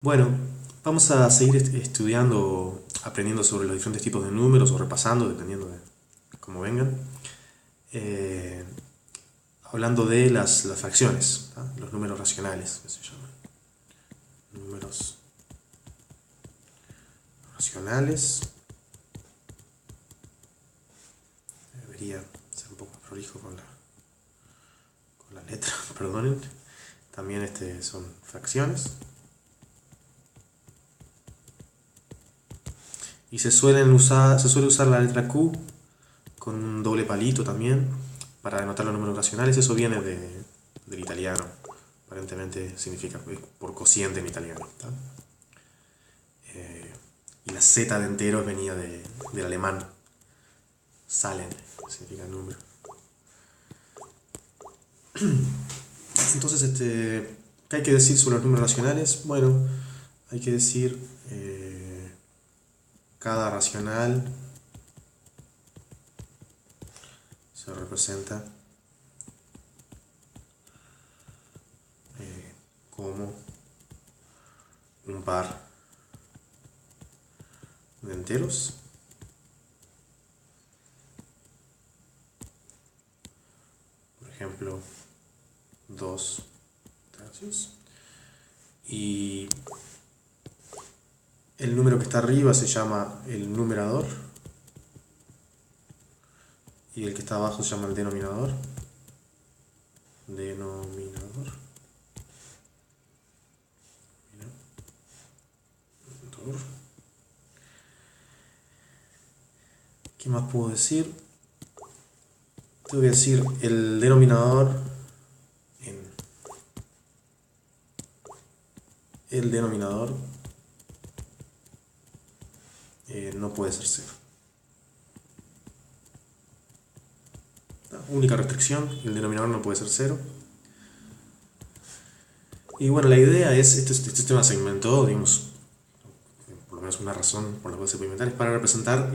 Bueno, vamos a seguir estudiando, aprendiendo sobre los diferentes tipos de números o repasando, dependiendo de cómo vengan. Eh, Hablando de las fracciones, ¿tá? Los números racionales, que se llaman. Números racionales. Debería ser un poco más prolijo con la letra, perdonen. También son fracciones. Y se suele usar la letra Q con un doble palito también para denotar los números racionales. Eso viene del italiano. Aparentemente significa por cociente en italiano. ¿Tá? Y la Z de enteros venía del alemán. Salen, significa número. Entonces, ¿qué hay que decir sobre los números racionales? Bueno, hay que decir cada racional se representa como un par de enteros. Por ejemplo, 2 tercios. Y el número que está arriba se llama el numerador. Y el que está abajo se llama el denominador. Denominador. ¿Qué más puedo decir? Te voy a decir el denominador en el denominador no puede ser cero. La única restricción, el denominador no puede ser cero. Y bueno, la idea es, este sistema se inventó, digamos, por lo menos una razón por la cual se puede inventar, es para representar,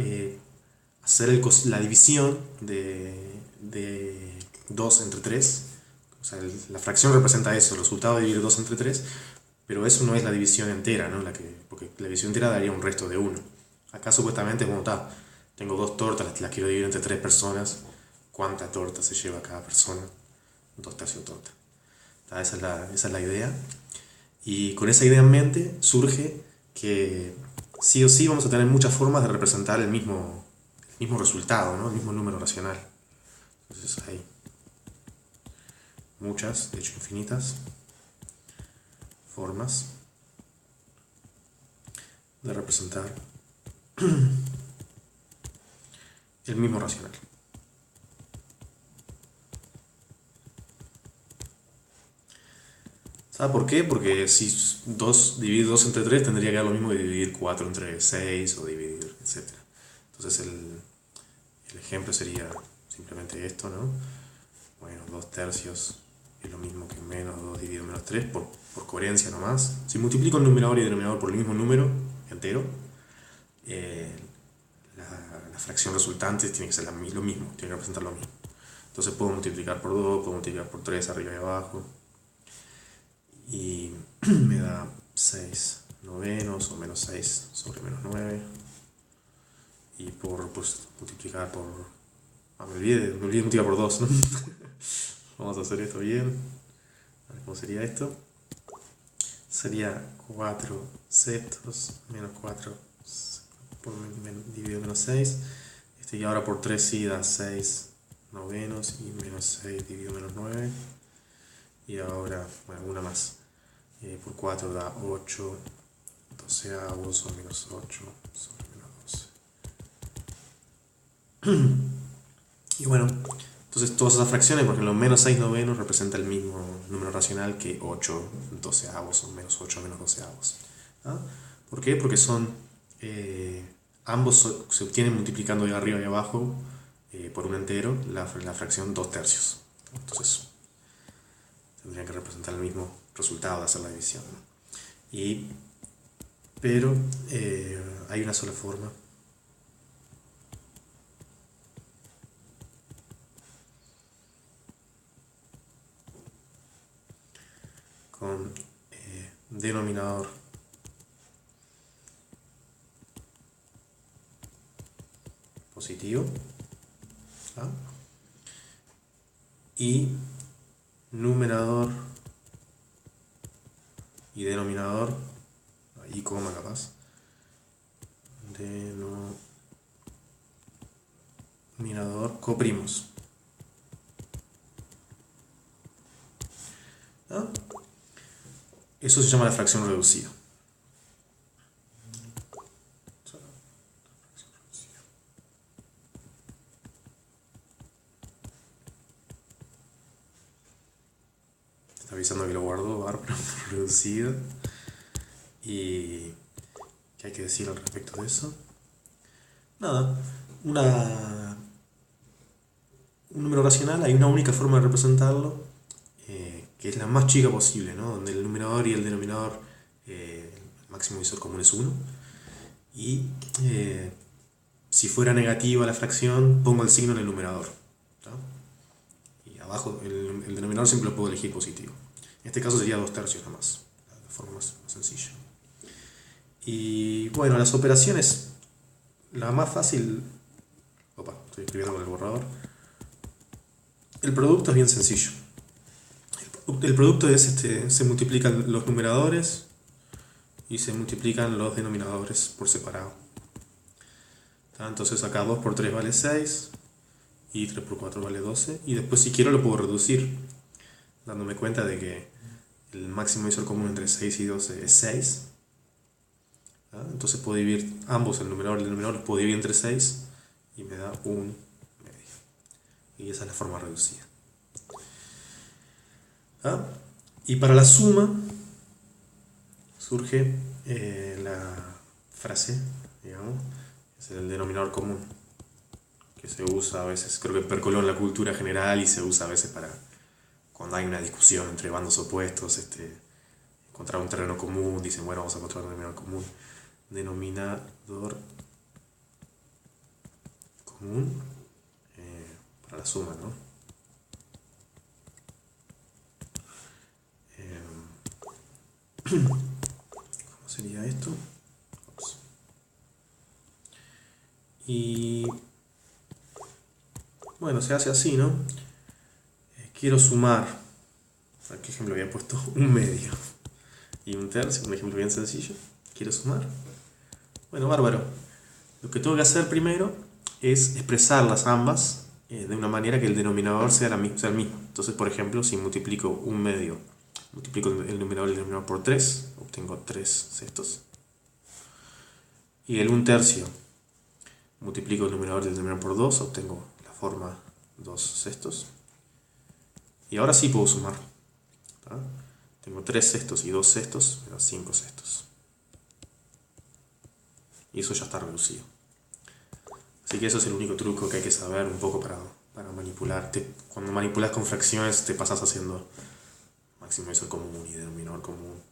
hacer la división de 2 entre 3. O sea, la fracción representa eso, el resultado de dividir 2 entre 3, pero eso no es la división entera, ¿no? Porque la división entera daría un resto de 1. Acá supuestamente, como está, tengo 2 tortas, las quiero dividir entre 3 personas, ¿cuánta torta se lleva cada persona? 2 tercios torta. Esa es la idea. Y con esa idea en mente surge que sí o sí vamos a tener muchas formas de representar el mismo resultado, ¿no? El mismo número racional. Entonces hay muchas, de hecho infinitas, formas de representar el mismo racional. ¿Sabe por qué? Porque si dividir 2 entre 3 tendría que dar lo mismo que dividir 4 entre 6 o dividir, etcétera. Entonces el ejemplo sería simplemente esto, ¿no? Bueno, 2 tercios es lo mismo que menos 2 dividido menos 3 por coherencia nomás. Si multiplico el numerador y el denominador por el mismo número entero, eh, la fracción resultante tiene que ser lo mismo, tiene que representar lo mismo. Entonces puedo multiplicar por 2, puedo multiplicar por 3 arriba y abajo. Y me da 6 novenos o menos 6 sobre menos 9. Y pues, multiplicar por... me olvidé de multiplicar por 2, ¿no? Vamos a hacer esto bien. A ver cómo sería esto. Sería 4 septos menos 4 dividido menos 6. Y ahora por 3 sí da 6 novenos y menos 6 dividido menos 9. Y ahora, bueno, una más. Por 4 da 8 doceavos o menos 8 sobre menos 12. Y bueno, entonces todas esas fracciones, por ejemplo, menos 6 novenos representa el mismo número racional que 8 doceavos o menos 8 menos doceavos. ¿Ah? ¿Por qué? Porque eh, ambos se obtienen multiplicando de arriba y abajo por un entero la fracción 2 tercios. Entonces tendrían que representar el mismo resultado de hacer la división, ¿no? Pero hay una sola forma con denominador positivo. ¿Ah? Y numerador y denominador, y coma capaz, denominador coprimos. ¿Ah? Eso se llama la fracción reducida. Está avisando que lo guardó bárbaro reducida. ¿Y qué hay que decir al respecto de eso? Nada, un número racional, hay una única forma de representarlo, que es la más chica posible, ¿no? Donde el numerador y el denominador, el máximo divisor común es 1. Y si fuera negativa la fracción, pongo el signo en el numerador, ¿no? Y abajo el denominador siempre lo puedo elegir positivo. En este caso sería 2/3 nada más, la forma más sencilla. Y bueno, las operaciones, la más fácil... Opa, estoy escribiendo con el borrador. El producto es bien sencillo. El producto es se multiplican los numeradores y se multiplican los denominadores por separado. Entonces acá 2 por 3 vale 6 y 3 por 4 vale 12. Y después si quiero lo puedo reducir, dándome cuenta de que el máximo divisor común entre 6 y 12 es 6. Entonces puedo dividir ambos, el numerador y el denominador, los puedo dividir entre 6 y me da un medio. Y esa es la forma reducida. Y para la suma surge la frase, digamos, es el denominador común, que se usa a veces, creo que percoló en la cultura general y se usa a veces para cuando hay una discusión entre bandos opuestos, encontrar un terreno común, dicen, bueno, vamos a encontrar un denominador común. Denominador común para la suma, ¿no? ¿Cómo sería esto? Ups. Y bueno, se hace así, ¿no? Quiero sumar, ¿a qué ejemplo había puesto? Un medio y un tercio, un ejemplo bien sencillo. Quiero sumar. Bueno, bárbaro. Lo que tengo que hacer primero es expresarlas ambas de una manera que el denominador sea el mismo. Entonces, por ejemplo, si multiplico un medio, multiplico el numerador y el denominador por 3, obtengo 3 sextos. Y el 1/3, multiplico el numerador y el denominador por 2, obtengo la forma 2 sextos. Y ahora sí puedo sumar. Tengo 3 sextos y 2 sextos, me da 5 sextos. Y eso ya está reducido. Así que eso es el único truco que hay que saber un poco para manipular. Cuando manipulas con fracciones te pasas haciendo máximo divisor común y denominador común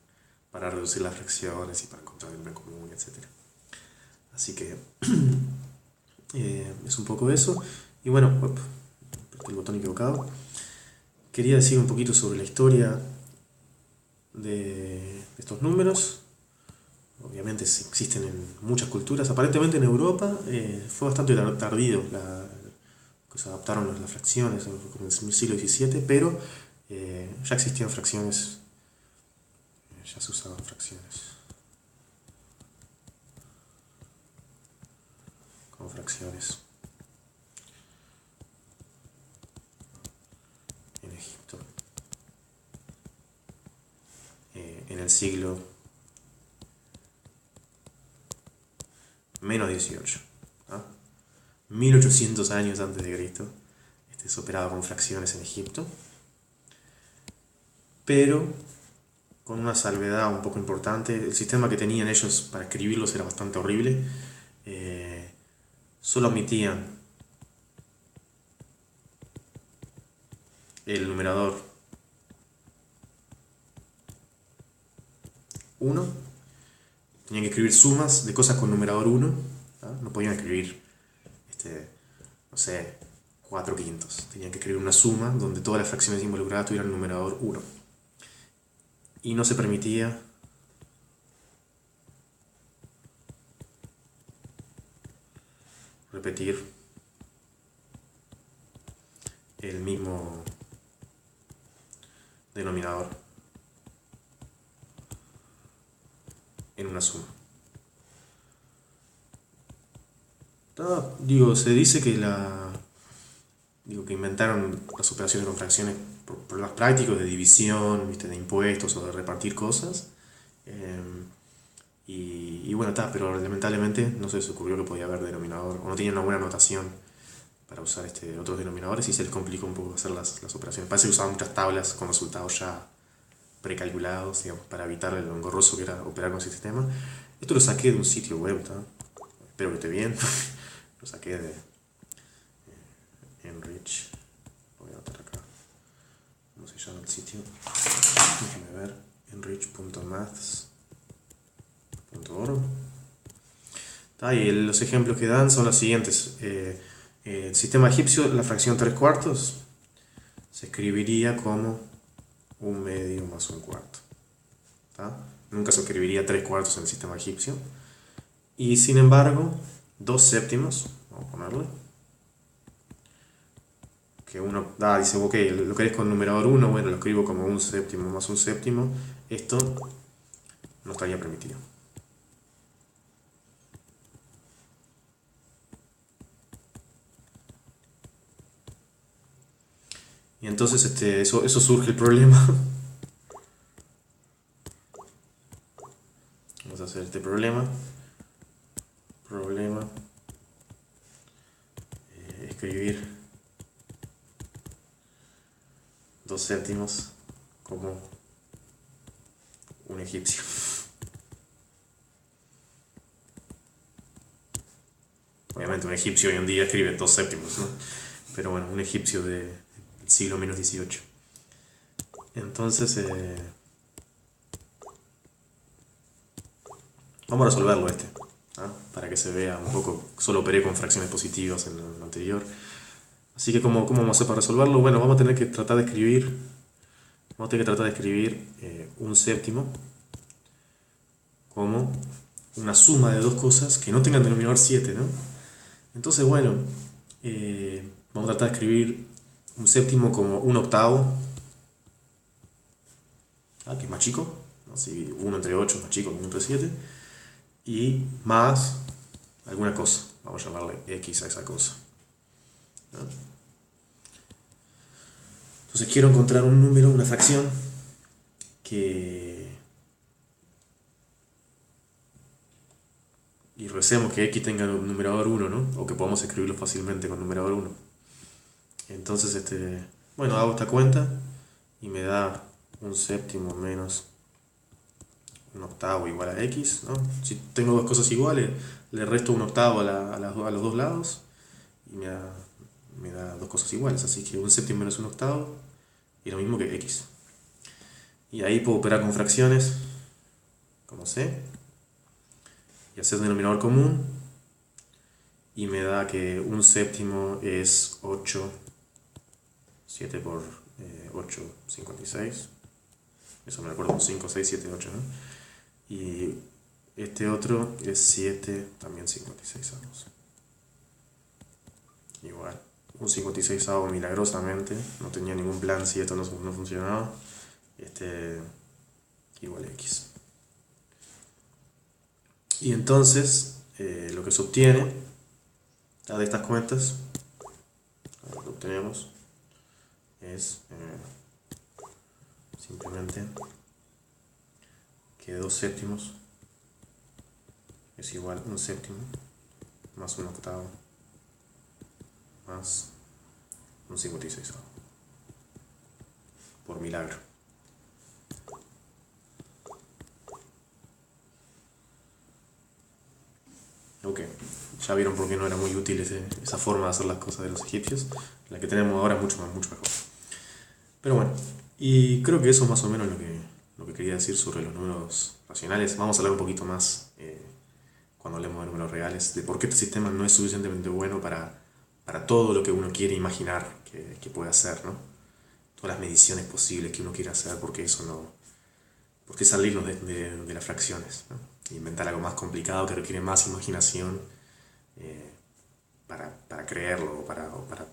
para reducir las fracciones y para encontrar el bien común, etc. Así que es un poco eso. Y bueno, apreté el botón equivocado. Quería decir un poquito sobre la historia de estos números. Obviamente existen en muchas culturas. Aparentemente en Europa fue bastante tardío que se adaptaron las fracciones en el siglo XVII, pero ya existían fracciones, ya se usaban fracciones. Con fracciones en Egipto. En el siglo menos 18, ¿no? 1800 años antes de Cristo, se operaba con fracciones en Egipto, pero con una salvedad un poco importante. El sistema que tenían ellos para escribirlos era bastante horrible. Solo omitían el numerador 1. Tenían que escribir sumas de cosas con numerador 1. No podían escribir, no sé, 4/5. Tenían que escribir una suma donde todas las fracciones involucradas tuvieran el numerador 1. Y no se permitía repetir el mismo denominador en una suma. Se dice que que inventaron las operaciones con fracciones por problemas prácticos de división, ¿viste? De impuestos o de repartir cosas. Y bueno, pero lamentablemente no se les ocurrió que podía haber denominador, o no tenían una buena notación para usar otros denominadores y se les complicó un poco hacer las operaciones. Parece que usaban muchas tablas con resultados ya precalculados, digamos, para evitar lo engorroso que era operar con ese sistema. Esto lo saqué de un sitio web, espero que esté bien. Lo saqué de Enrich. Lo voy a anotar acá. ¿Cómo se llama el sitio? Déjenme ver. enrich.maths.org. Y los ejemplos que dan son los siguientes. El sistema egipcio, la fracción 3/4 se escribiría como 1/2 más 1/4. Nunca se escribiría 3/4 en el sistema egipcio. Y sin embargo, 2/7, vamos a ponerle. Que uno dice, ok, lo querés con numerador 1, bueno, lo escribo como 1/7 más 1/7. Esto no estaría permitido. Y entonces eso surge el problema. Vamos a hacer este problema. Escribir 2/7 como un egipcio. Obviamente un egipcio hoy en día escribe 2/7, ¿no? Pero bueno, un egipcio del siglo -18. Entonces, vamos a resolverlo para que se vea un poco. Solo operé con fracciones positivas en lo anterior. Así que, ¿cómo vamos a hacer para resolverlo? Bueno, vamos a tener que tratar de escribir 1/7 como una suma de dos cosas que no tengan denominador 7, ¿no? Entonces, bueno, vamos a tratar de escribir 1/7 como 1/8, que es más chico, ¿no? Si 1 entre 8 es más chico que 1 entre 7, y más alguna cosa, vamos a llamarle x a esa cosa, ¿no? Entonces quiero encontrar un número, una fracción y recemos que x tenga un numerador 1, ¿no? O que podamos escribirlo fácilmente con numerador 1. Entonces, hago esta cuenta y me da 1/7 menos 1/8 igual a x, ¿no? Si tengo dos cosas iguales, le resto 1/8 a los dos lados y me da dos cosas iguales. Así que 1/7 menos 1/8 y lo mismo que x. Y ahí puedo operar con fracciones, como c, y hacer denominador común. Y me da que 1/7 es 8. 7 por 8, 56. Eso me recuerdo, 5, 6, 7, 8, ¿no? Y este otro es 7, también 56 avos. Igual, un 56 avo milagrosamente, no tenía ningún plan si esto no funcionaba. Igual a x. Y entonces, lo que se obtiene de estas cuentas, lo que obtenemos es simplemente que 2/7 es igual a 1/7 más 1/8 más un 56 por milagro. Ok, ya vieron por qué no era muy útil esa forma de hacer las cosas de los egipcios. La que tenemos ahora es mucho mejor. Pero bueno, y creo que eso es más o menos lo que quería decir sobre los números racionales. Vamos a hablar un poquito más cuando hablemos de números reales, de por qué este sistema no es suficientemente bueno para todo lo que uno quiere imaginar que puede hacer, ¿no? Todas las mediciones posibles que uno quiere hacer, porque eso no... ¿Por qué salirnos de las fracciones, ¿no? Inventar algo más complicado que requiere más imaginación creerlo o para